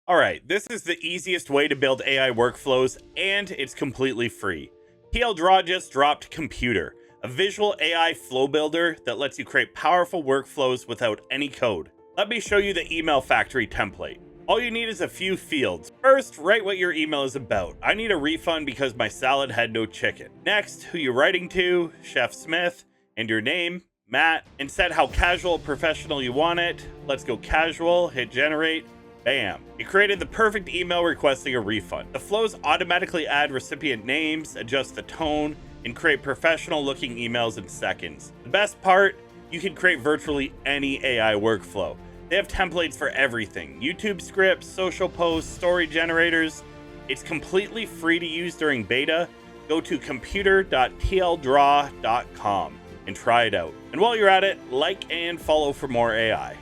Alright, this is the easiest way to build AI workflows, and it's completely free. TLDraw just dropped Computer, a visual AI flow builder that lets you create powerful workflows without any code. Let me show you the email factory template. All you need is a few fields. First, write what your email is about. I need a refund because my salad had no chicken. Next, who you're writing to, Chef Smith, and your name, Matt, and set how casual or professional you want it. Let's go casual, hit generate. Bam! It created the perfect email requesting a refund. The flows automatically add recipient names, adjust the tone, and create professional looking emails in seconds. The best part, you can create virtually any AI workflow. They have templates for everything: YouTube scripts, social posts, story generators. It's completely free to use during beta. Go to computer.tlddraw.com and try it out. And while you're at it, like and follow for more AI.